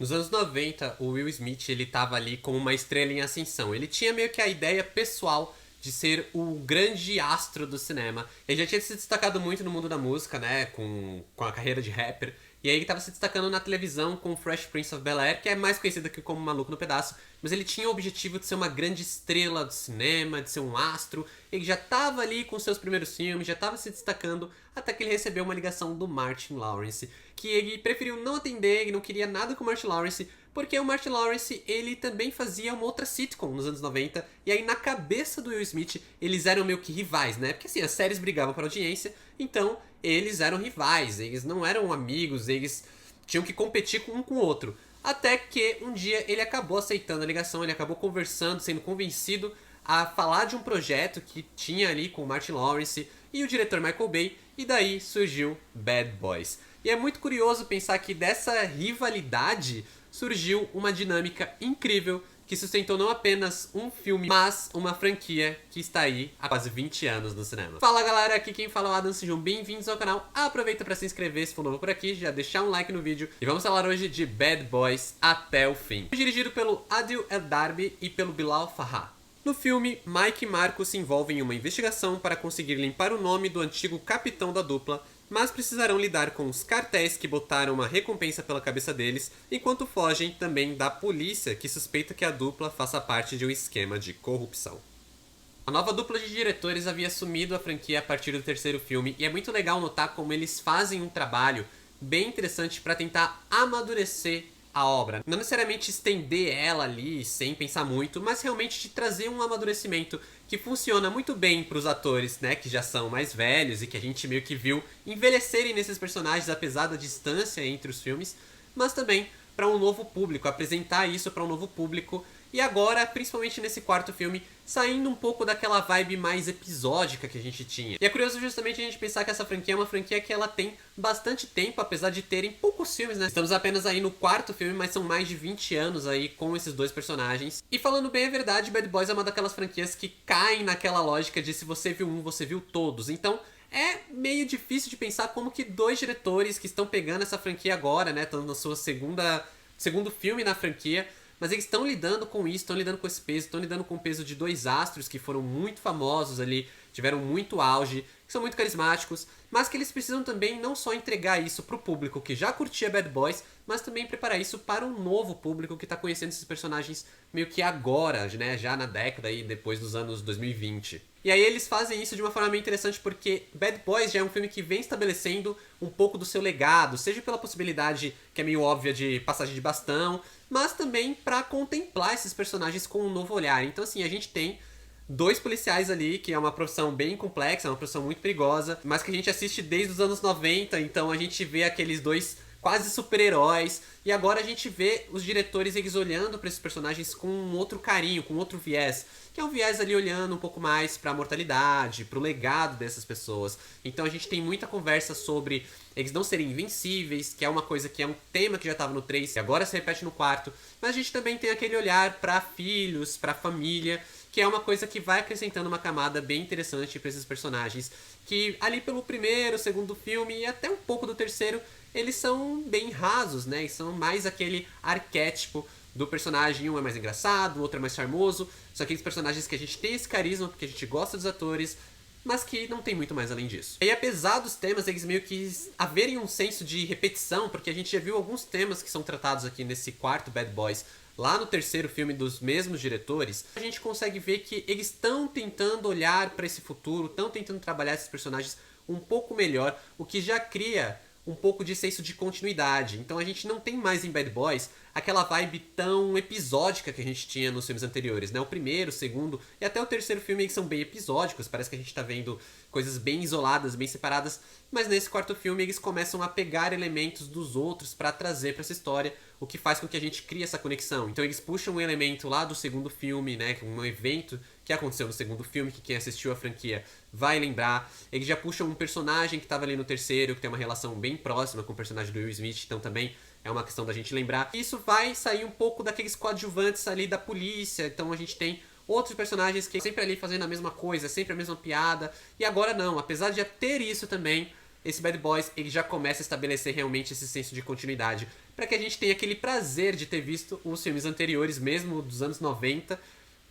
Nos anos 90, o Will Smith ele tava ali como uma estrela em ascensão. Ele tinha meio que a ideia pessoal de ser o grande astro do cinema. Ele já tinha se destacado muito no mundo da música, né, com a carreira de rapper. E aí ele tava se destacando na televisão com o Fresh Prince of Bel-Air, que é mais conhecido aqui como Maluco no Pedaço. Mas ele tinha o objetivo de ser uma grande estrela do cinema, de ser um astro. Ele já tava ali com seus primeiros filmes, já tava se destacando, até que ele recebeu uma ligação do Martin Lawrence, que ele preferiu não atender, ele não queria nada com o Martin Lawrence, porque o Martin Lawrence, ele também fazia uma outra sitcom nos anos 90, e aí na cabeça do Will Smith, eles eram meio que rivais, né? Porque assim, as séries brigavam para audiência, então eles eram rivais, eles não eram amigos, eles tinham que competir um com o outro. Até que um dia ele acabou aceitando a ligação, ele acabou conversando, sendo convencido a falar de um projeto que tinha ali com o Martin Lawrence e o diretor Michael Bay, e daí surgiu Bad Boys. E é muito curioso pensar que dessa rivalidade surgiu uma dinâmica incrível que sustentou não apenas um filme, mas uma franquia que está aí há quase 20 anos no cinema. Fala galera, aqui quem fala é o Adam, sejam bem-vindos ao canal. Aproveita para se inscrever se for novo por aqui, já deixar um like no vídeo. E vamos falar hoje de Bad Boys até o fim. Dirigido pelo Adil El-Darbi e pelo Bilal Farha. No filme, Mike e Marco se envolvem em uma investigação para conseguir limpar o nome do antigo capitão da dupla, mas precisarão lidar com os cartéis que botaram uma recompensa pela cabeça deles, enquanto fogem também da polícia que suspeita que a dupla faça parte de um esquema de corrupção. A nova dupla de diretores havia assumido a franquia a partir do terceiro filme, e é muito legal notar como eles fazem um trabalho bem interessante para tentar amadurecer a obra. Não necessariamente estender ela ali sem pensar muito, mas realmente de trazer um amadurecimento que funciona muito bem para os atores, né, que já são mais velhos e que a gente meio que viu envelhecerem nesses personagens apesar da distância entre os filmes, mas também para um novo público, apresentar isso para um novo público. E agora, principalmente nesse quarto filme, saindo um pouco daquela vibe mais episódica que a gente tinha. E é curioso justamente a gente pensar que essa franquia é uma franquia que ela tem bastante tempo, apesar de terem poucos filmes, né? Estamos apenas aí no quarto filme, mas são mais de 20 anos aí com esses dois personagens. E falando bem a verdade, Bad Boys é uma daquelas franquias que caem naquela lógica de se você viu um, você viu todos. Então, é meio difícil de pensar como que dois diretores que estão pegando essa franquia agora, né? Estão na sua segundo filme na franquia, mas eles estão lidando com isso, estão lidando com esse peso, estão lidando com o peso de dois astros que foram muito famosos ali, tiveram muito auge, que são muito carismáticos, mas que eles precisam também não só entregar isso pro público que já curtia Bad Boys, mas também preparar isso para um novo público que tá conhecendo esses personagens meio que agora, né, já na década aí, depois dos anos 2020. E aí eles fazem isso de uma forma meio interessante porque Bad Boys já é um filme que vem estabelecendo um pouco do seu legado, seja pela possibilidade que é meio óbvia de passagem de bastão, mas também para contemplar esses personagens com um novo olhar. Então assim, a gente tem dois policiais ali, que é uma profissão bem complexa, é uma profissão muito perigosa, mas que a gente assiste desde os anos 90, então a gente vê aqueles dois quase super-heróis, e agora a gente vê os diretores eles olhando para esses personagens com um outro carinho, com outro viés, que é um viés ali olhando um pouco mais para a mortalidade, para o legado dessas pessoas. Então a gente tem muita conversa sobre eles não serem invencíveis, que é uma coisa que é um tema que já estava no 3 e agora se repete no quarto, mas a gente também tem aquele olhar para filhos, para família, que é uma coisa que vai acrescentando uma camada bem interessante para esses personagens, que ali pelo primeiro, segundo filme e até um pouco do terceiro, eles são bem rasos, né? E são mais aquele arquétipo do personagem, um é mais engraçado, o outro é mais charmoso, são aqueles personagens que a gente tem esse carisma porque a gente gosta dos atores, mas que não tem muito mais além disso. E apesar dos temas, eles meio que haverem um senso de repetição, porque a gente já viu alguns temas que são tratados aqui nesse quarto Bad Boys, lá no terceiro filme dos mesmos diretores, a gente consegue ver que eles estão tentando olhar para esse futuro, estão tentando trabalhar esses personagens um pouco melhor, o que já cria um pouco de senso de continuidade. Então a gente não tem mais em Bad Boys aquela vibe tão episódica que a gente tinha nos filmes anteriores, né? O primeiro, o segundo e até o terceiro filme eles são bem episódicos, parece que a gente tá vendo coisas bem isoladas, bem separadas, mas nesse quarto filme eles começam a pegar elementos dos outros para trazer para essa história, o que faz com que a gente crie essa conexão. Então eles puxam um elemento lá do segundo filme, né, um evento que aconteceu no segundo filme, que quem assistiu a franquia vai lembrar. Eles já puxam um personagem que estava ali no terceiro, que tem uma relação bem próxima com o personagem do Will Smith, então também é uma questão da gente lembrar. Isso vai sair um pouco daqueles coadjuvantes ali da polícia, então a gente tem outros personagens que sempre ali fazendo a mesma coisa, sempre a mesma piada, e agora não, apesar de já ter isso também, esse Bad Boys ele já começa a estabelecer realmente esse senso de continuidade, para que a gente tenha aquele prazer de ter visto os filmes anteriores, mesmo dos anos 90,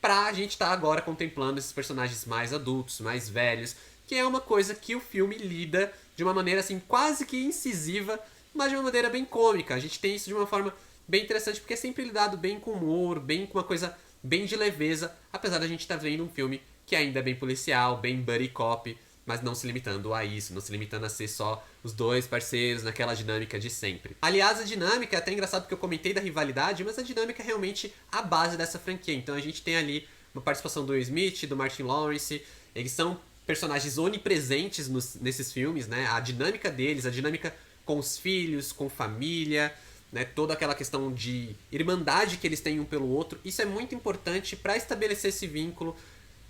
pra gente estar agora contemplando esses personagens mais adultos, mais velhos, que é uma coisa que o filme lida de uma maneira assim quase que incisiva, mas de uma maneira bem cômica. A gente tem isso de uma forma bem interessante, porque é sempre lidado bem com humor, bem com uma coisa bem de leveza, apesar da gente estar vendo um filme que ainda é bem policial, bem buddy cop, mas não se limitando a isso, não se limitando a ser só os dois parceiros naquela dinâmica de sempre. Aliás, a dinâmica é até engraçado porque eu comentei da rivalidade, mas a dinâmica é realmente a base dessa franquia. Então a gente tem ali uma participação do Will Smith, do Martin Lawrence, eles são personagens onipresentes nesses filmes, né? A dinâmica deles, a dinâmica com os filhos, com família, né? Toda aquela questão de irmandade que eles têm um pelo outro, isso é muito importante para estabelecer esse vínculo.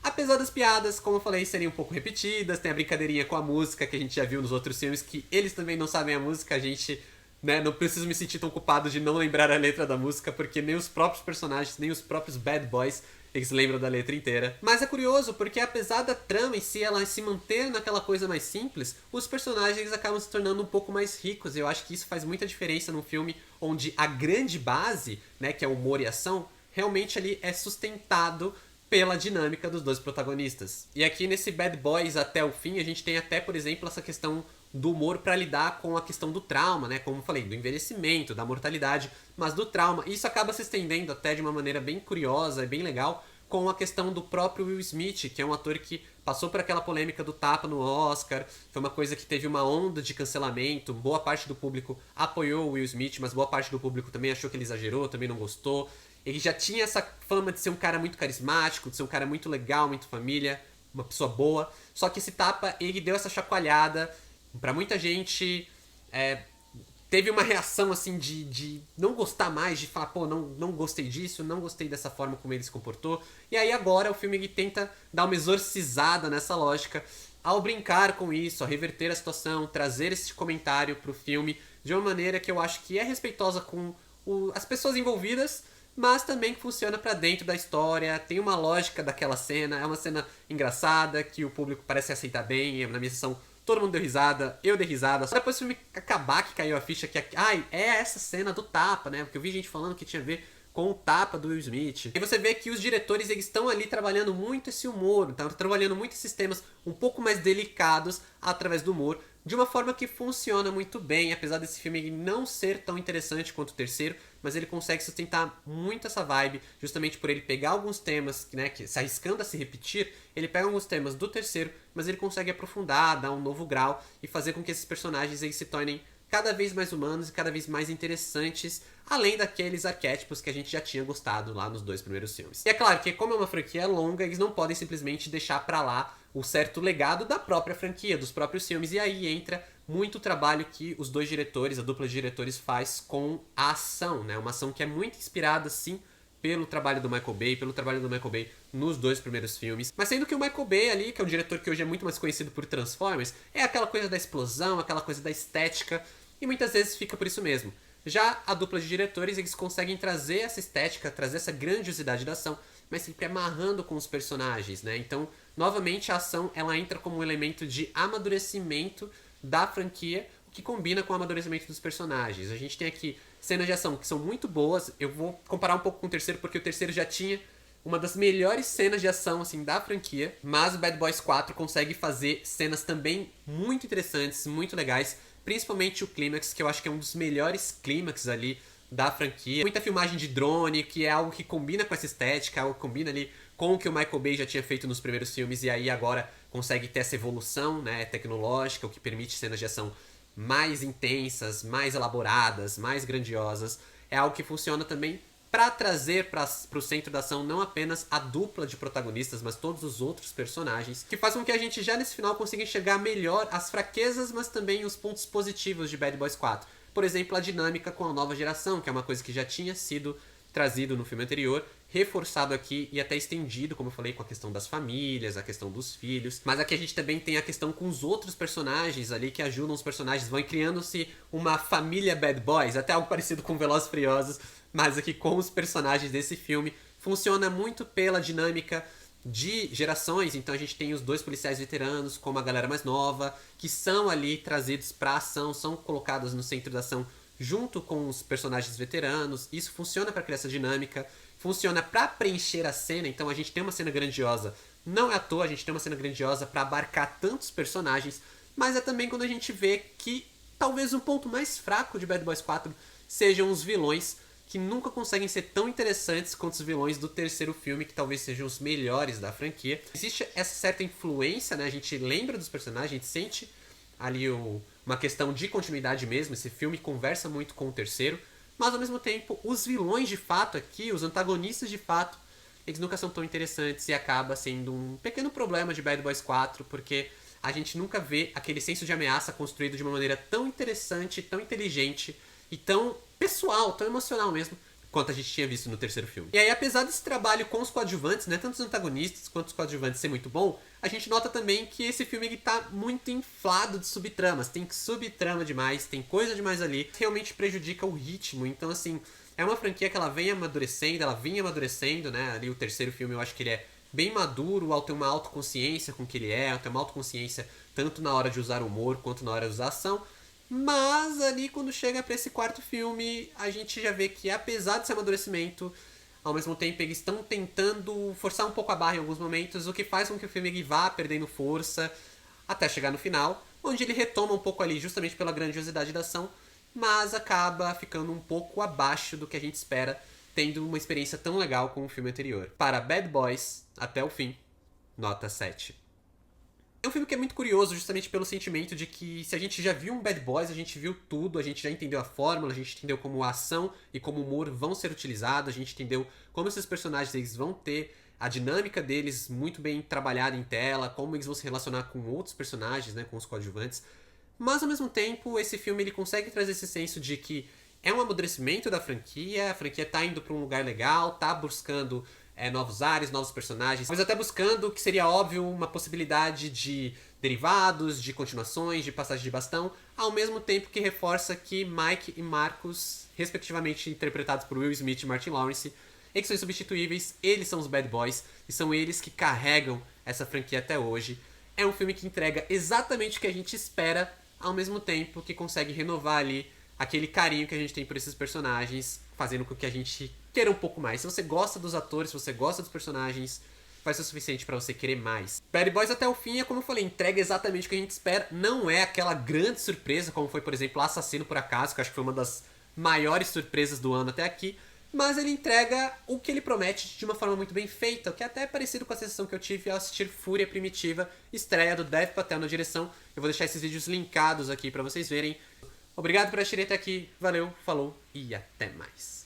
Apesar das piadas, como eu falei, serem um pouco repetidas, tem a brincadeirinha com a música que a gente já viu nos outros filmes, que eles também não sabem a música, a gente, né, não preciso me sentir tão culpado de não lembrar a letra da música, porque nem os próprios personagens, nem os próprios bad boys, eles lembram da letra inteira. Mas é curioso, porque apesar da trama em si, ela se manter naquela coisa mais simples, os personagens acabam se tornando um pouco mais ricos, e eu acho que isso faz muita diferença num filme onde a grande base, né, que é humor e ação, realmente ali é sustentado pela dinâmica dos dois protagonistas. E aqui nesse Bad Boys até o fim, a gente tem até, por exemplo, essa questão do humor para lidar com a questão do trauma, né? Como eu falei, do envelhecimento, da mortalidade, mas do trauma. E isso acaba se estendendo até de uma maneira bem curiosa e bem legal com a questão do próprio Will Smith, que é um ator que passou por aquela polêmica do tapa no Oscar, foi uma coisa que teve uma onda de cancelamento, boa parte do público apoiou o Will Smith, mas boa parte do público também achou que ele exagerou, também não gostou. Ele já tinha essa fama de ser um cara muito carismático, de ser um cara muito legal, muito família, uma pessoa boa. Só que esse tapa, ele deu essa chacoalhada. Pra muita gente, teve uma reação assim de não gostar mais, de falar, pô, não gostei disso, não gostei dessa forma como ele se comportou. E aí agora o filme ele tenta dar uma exorcizada nessa lógica ao brincar com isso, ao reverter a situação, trazer esse comentário pro filme de uma maneira que eu acho que é respeitosa com as pessoas envolvidas, mas também que funciona pra dentro da história, tem uma lógica daquela cena, é uma cena engraçada, que o público parece aceitar bem, na minha sessão todo mundo deu risada, eu dei risada, só depois do filme acabar que caiu a ficha que, é essa cena do tapa, né, porque eu vi gente falando que tinha a ver com o tapa do Will Smith. E você vê que os diretores, eles estão ali trabalhando muito esse humor, estão trabalhando muito esses temas um pouco mais delicados através do humor, de uma forma que funciona muito bem, apesar desse filme não ser tão interessante quanto o terceiro, mas ele consegue sustentar muito essa vibe, justamente por ele pegar alguns temas, né, que se arriscando a se repetir, ele pega alguns temas do terceiro, mas ele consegue aprofundar, dar um novo grau e fazer com que esses personagens eles se tornem cada vez mais humanos e cada vez mais interessantes, além daqueles arquétipos que a gente já tinha gostado lá nos dois primeiros filmes. E é claro que como é uma franquia longa, eles não podem simplesmente deixar pra lá o certo legado da própria franquia, dos próprios filmes, e aí entra muito trabalho que os dois diretores, a dupla de diretores faz com a ação, né? Uma ação que é muito inspirada, sim, pelo trabalho do Michael Bay, pelo trabalho do Michael Bay nos dois primeiros filmes. Mas sendo que o Michael Bay ali, que é um diretor que hoje é muito mais conhecido por Transformers, é aquela coisa da explosão, aquela coisa da estética, e muitas vezes fica por isso mesmo. Já a dupla de diretores, eles conseguem trazer essa estética, trazer essa grandiosidade da ação, mas sempre amarrando com os personagens, né? Então, novamente, a ação ela entra como um elemento de amadurecimento da franquia, o que combina com o amadurecimento dos personagens. A gente tem aqui cenas de ação que são muito boas. Eu vou comparar um pouco com o terceiro, porque o terceiro já tinha uma das melhores cenas de ação assim da franquia, mas o Bad Boys 4 consegue fazer cenas também muito interessantes, muito legais, principalmente o clímax, que eu acho que é um dos melhores clímax ali da franquia. Muita filmagem de drone, que é algo que combina com essa estética, algo que combina ali com o que o Michael Bay já tinha feito nos primeiros filmes, e aí agora consegue ter essa evolução, né, tecnológica, o que permite cenas de ação mais intensas, mais elaboradas, mais grandiosas. É algo que funciona também para trazer para o centro da ação não apenas a dupla de protagonistas, mas todos os outros personagens, que faz com que a gente já nesse final consiga enxergar melhor as fraquezas, mas também os pontos positivos de Bad Boys 4. Por exemplo, a dinâmica com a nova geração, que é uma coisa que já tinha sido trazido no filme anterior, reforçado aqui e até estendido, como eu falei, com a questão das famílias, a questão dos filhos. Mas aqui a gente também tem a questão com os outros personagens ali, que ajudam os personagens, vão criando-se uma família Bad Boys, até algo parecido com Velozes e Furiosos, mas aqui com os personagens desse filme. Funciona muito pela dinâmica de gerações, então a gente tem os dois policiais veteranos com uma galera mais nova, que são ali trazidos pra ação, são colocados no centro da ação junto com os personagens veteranos. Isso funciona para criar essa dinâmica, funciona para preencher a cena, então a gente tem uma cena grandiosa. Não é à toa, a gente tem uma cena grandiosa para abarcar tantos personagens, mas é também quando a gente vê que talvez um ponto mais fraco de Bad Boys 4 sejam os vilões, que nunca conseguem ser tão interessantes quanto os vilões do terceiro filme, que talvez sejam os melhores da franquia. Existe essa certa influência, né? A gente lembra dos personagens, a gente sente ali uma questão de continuidade mesmo. Esse filme conversa muito com o terceiro, mas ao mesmo tempo, os vilões de fato aqui, os antagonistas de fato, eles nunca são tão interessantes e acaba sendo um pequeno problema de Bad Boys 4, porque a gente nunca vê aquele senso de ameaça construído de uma maneira tão interessante, tão inteligente e tão pessoal, tão emocional mesmo, quanto a gente tinha visto no terceiro filme. E aí, apesar desse trabalho com os coadjuvantes, né, tanto os antagonistas quanto os coadjuvantes ser muito bom, a gente nota também que esse filme ele tá muito inflado de subtramas. Tem subtrama demais, tem coisa demais ali, realmente prejudica o ritmo. Então, assim, é uma franquia que ela vem amadurecendo, ela vinha amadurecendo, né? Ali o terceiro filme eu acho que ele é bem maduro ao ter uma autoconsciência com o que ele é, ao ter uma autoconsciência tanto na hora de usar humor quanto na hora de usar ação. Mas ali quando chega pra esse quarto filme, a gente já vê que apesar desse amadurecimento, ao mesmo tempo eles estão tentando forçar um pouco a barra em alguns momentos, o que faz com que o filme ele vá perdendo força até chegar no final, onde ele retoma um pouco ali justamente pela grandiosidade da ação, mas acaba ficando um pouco abaixo do que a gente espera, tendo uma experiência tão legal como o filme anterior. Para Bad Boys, até o fim, nota 7. É um filme que é muito curioso justamente pelo sentimento de que se a gente já viu um Bad Boys, a gente viu tudo, a gente já entendeu a fórmula, a gente entendeu como a ação e como o humor vão ser utilizados, a gente entendeu como esses personagens eles vão ter a dinâmica deles muito bem trabalhada em tela, como eles vão se relacionar com outros personagens, né, com os coadjuvantes. Mas ao mesmo tempo, esse filme ele consegue trazer esse senso de que é um amadurecimento da franquia, a franquia tá indo para um lugar legal, tá buscando novos ares, novos personagens, mas até buscando o que seria óbvio uma possibilidade de derivados, de continuações, de passagem de bastão, ao mesmo tempo que reforça que Mike e Marcus, respectivamente interpretados por Will Smith e Martin Lawrence, eles são insubstituíveis, eles são os Bad Boys e são eles que carregam essa franquia até hoje. É um filme que entrega exatamente o que a gente espera, ao mesmo tempo que consegue renovar ali aquele carinho que a gente tem por esses personagens, fazendo com que a gente queira um pouco mais. Se você gosta dos atores, se você gosta dos personagens, vai ser o suficiente pra você querer mais. Bad Boys até o fim é como eu falei, entrega exatamente o que a gente espera. Não é aquela grande surpresa, como foi, por exemplo, Assassino por Acaso, que eu acho que foi uma das maiores surpresas do ano até aqui. Mas ele entrega o que ele promete de uma forma muito bem feita, o que é até parecido com a sensação que eu tive ao assistir Fúria Primitiva, estreia do Dev Patel na direção. Eu vou deixar esses vídeos linkados aqui pra vocês verem. Obrigado por assistirem até aqui, valeu, falou e até mais.